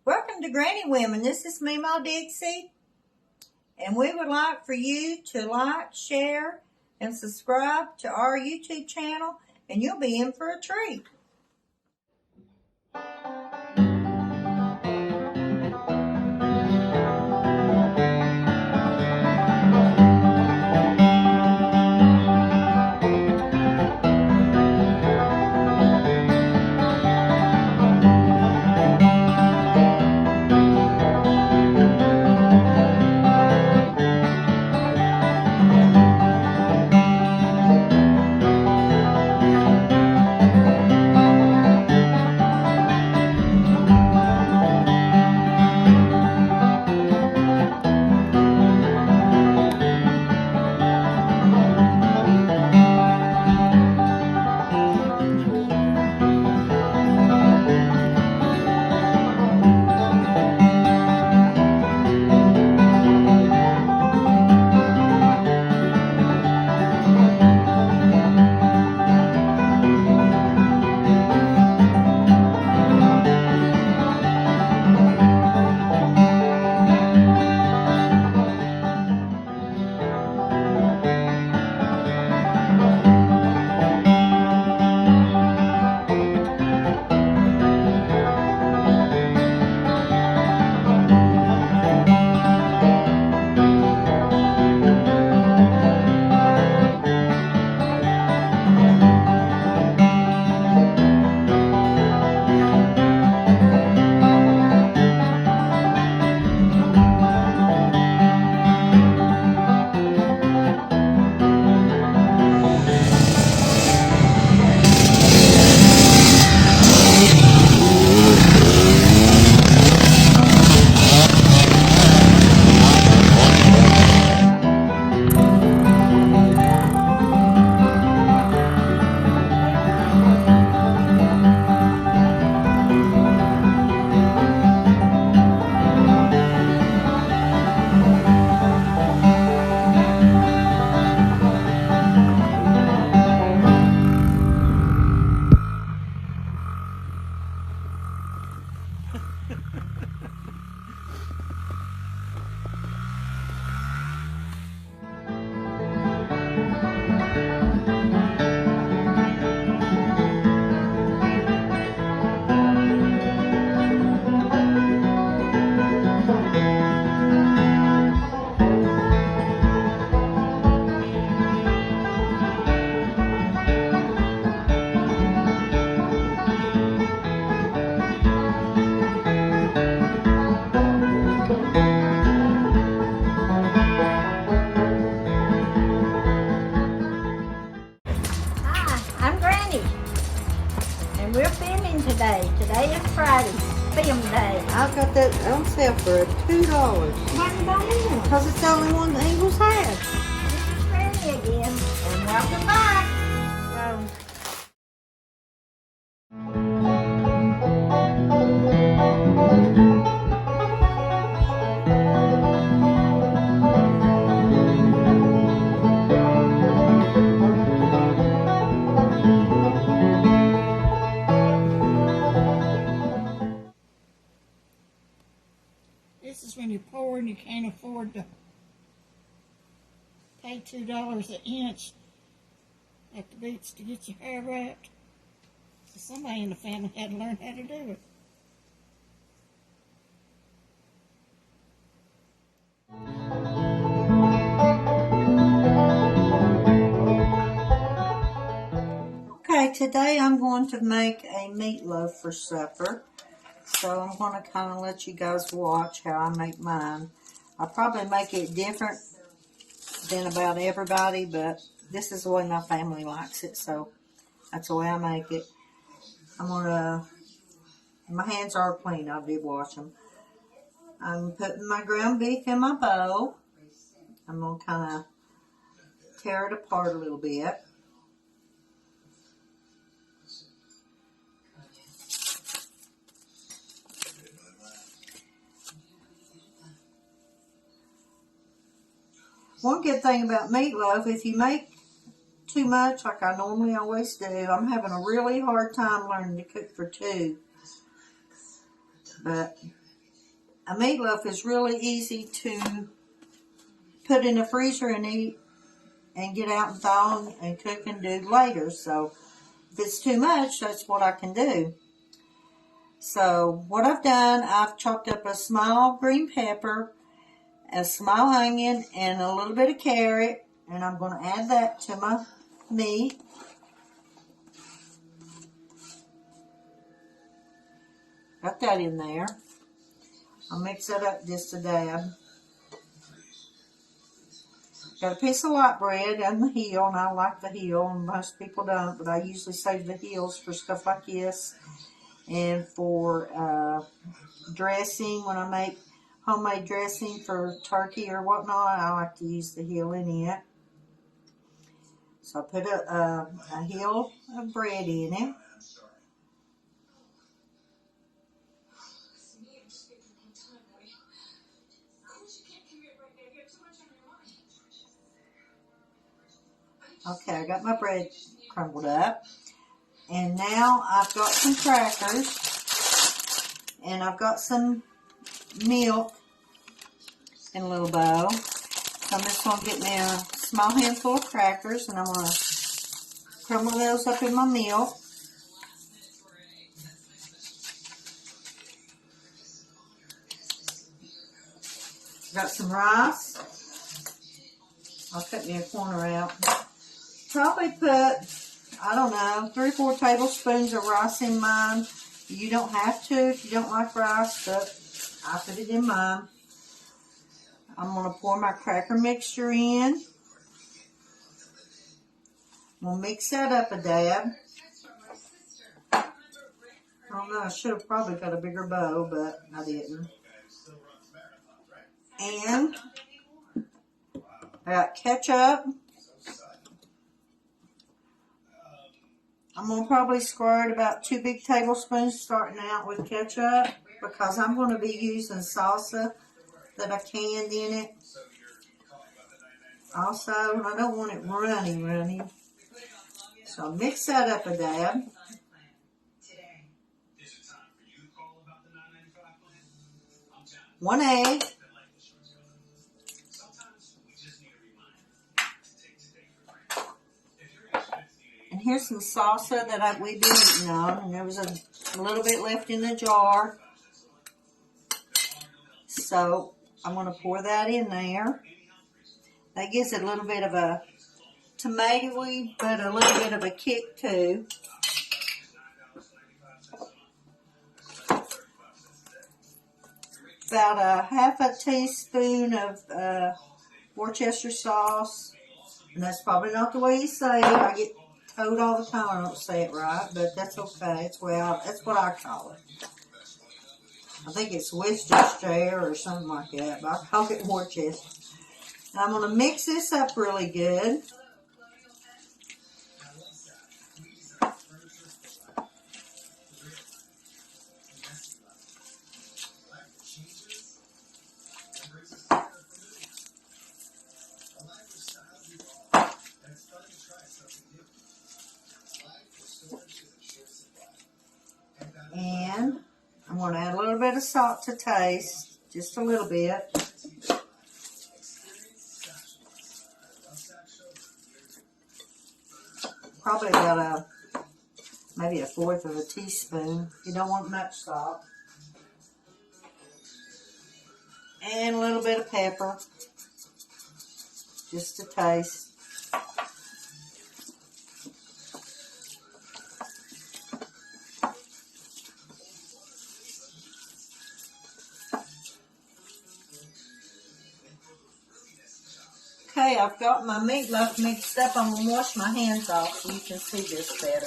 Welcome to Granny Women. This is Memaw Dixie, and we would like for you to like, share, and subscribe to our YouTube channel, and you'll be in for a treat. And we're filming today. Today is Friday, film day. I've got that on sale for $2. Why you don't need one? Because it's the only one the Eagles have. This is Granny again, and welcome back. This is when you're poor and you can't afford to pay $2 an inch at the beach to get your hair wrapped. So somebody in the family had to learn how to do it. Okay, today I'm going to make a meatloaf for supper. So I'm going to kind of let you guys watch how I make mine. I probably make it different than about everybody, but this is the way my family likes it, so that's the way I make it. My hands are clean, I did wash them. I'm putting my ground beef in my bowl. I'm going to kind of tear it apart a little bit. One good thing about meatloaf, if you make too much like I normally always do, I'm having a really hard time learning to cook for two. But a meatloaf is really easy to put in the freezer and eat and get out and thaw and cook and do later. So if it's too much, that's what I can do. So what I've done, I've chopped up a small green pepper, a small onion, and a little bit of carrot, and I'm going to add that to my meat. Got that in there. I'll mix it up just a dab. Got a piece of white bread and the heel, and I like the heel, and most people don't, but I usually save the heels for stuff like this. And for dressing, when I make homemade dressing for turkey or whatnot, I like to use the heel in it. So I put a heel of bread in it. Okay, I got my bread crumbled up. And now I've got some crackers. And I've got some milk in a little bowl. So I'm just going to get me a small handful of crackers, and I'm going to crumble those up in my milk. Got some rice. I'll cut me a corner out. Probably put, I don't know, 3 or 4 tablespoons of rice in mine. You don't have to if you don't like rice, but I put it in mine. I'm going to pour my cracker mixture in. I'm going to mix that up a dab. I don't know, I should have probably got a bigger bowl, but I didn't. And I got ketchup. I'm going to probably squirt about 2 big tablespoons starting out with ketchup, because I'm going to be using salsa that I canned in it. Also, I don't want it runny. So mix that up a dab. One egg. And here's some salsa that we've been eating on. And there was a little bit left in the jar. So I'm going to pour that in there. That gives it a little bit of a tomatoey, but a little bit of a kick too. About a half a teaspoon of Worcester sauce. And that's probably not the way you say it. I get told all the time I don't say it right, but that's okay. That's what I call it. I think it's Worcestershire or something like that, but I call it Worcester. And I'm going to mix this up really good. And I'm going to add a little bit of salt to taste, just a little bit. Probably about maybe a 1/4 of a teaspoon. You don't want much salt. And a little bit of pepper, just to taste. Okay, I've got my meatloaf mixed up. I'm going to wash my hands off so you can see this better.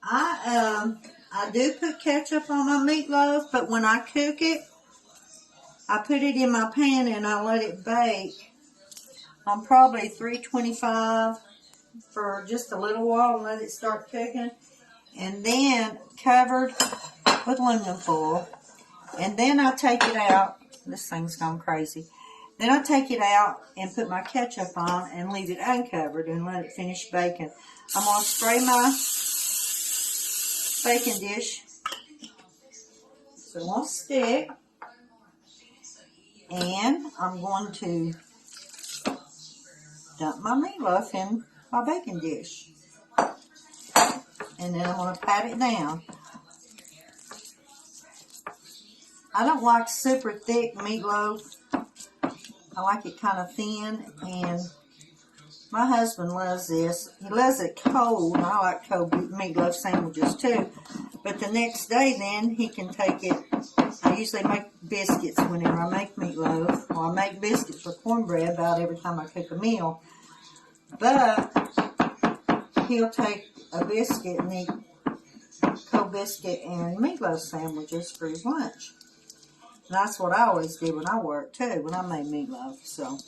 I do put ketchup on my meatloaf, but when I cook it, I put it in my pan and I let it bake on probably 325 for just a little while and let it start cooking. And then covered with aluminum foil. And then I take it out. This thing's gone crazy. Then I take it out and put my ketchup on and leave it uncovered and let it finish baking. I'm going to spray my baking dish so it won't stick. And I'm going to dump my meatloaf in my baking dish. And then I'm going to pat it down. I don't like super thick meatloaf. I like it kind of thin, and my husband loves this. He loves it cold, and I like cold meatloaf sandwiches too. But the next day then, he can take it. I usually make biscuits whenever I make meatloaf. Or I make biscuits with cornbread about every time I cook a meal. But he'll take a biscuit and eat cold biscuit and meatloaf sandwiches for his lunch. And that's what I always did when I worked too, when I made meatloaf. So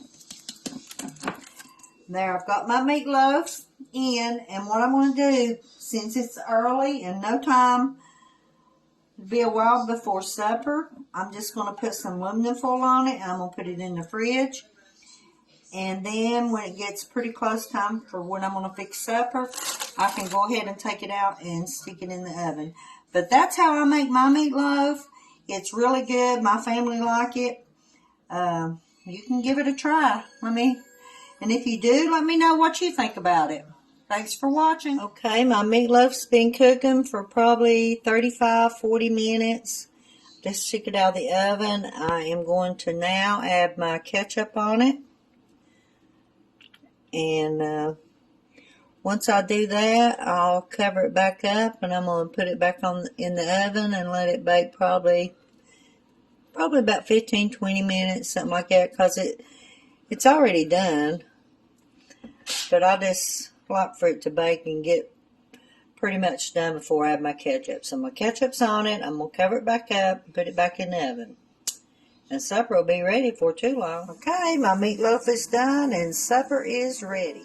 there, I've got my meatloaf in, and what I'm going to do, since it's early and no time, it'll be a while before supper, I'm just going to put some aluminum foil on it, and I'm going to put it in the fridge. And then when it gets pretty close time for when I'm going to fix supper, I can go ahead and take it out and stick it in the oven. But that's how I make my meatloaf. It's really good. My family like it. You can give it a try. And if you do, let me know what you think about it. Thanks for watching. Okay, my meatloaf's been cooking for probably 35-40 minutes. Just took it out of the oven. I am going to now add my ketchup on it. And once I do that, I'll cover it back up, and I'm going to put it back in the oven and let it bake probably about 15-20 minutes, something like that, because it's already done. But I just like for it to bake and get pretty much done before I add my ketchup. So my ketchup's on it. I'm going to cover it back up and put it back in the oven. And supper will be ready for too long. Okay, my meatloaf is done and supper is ready.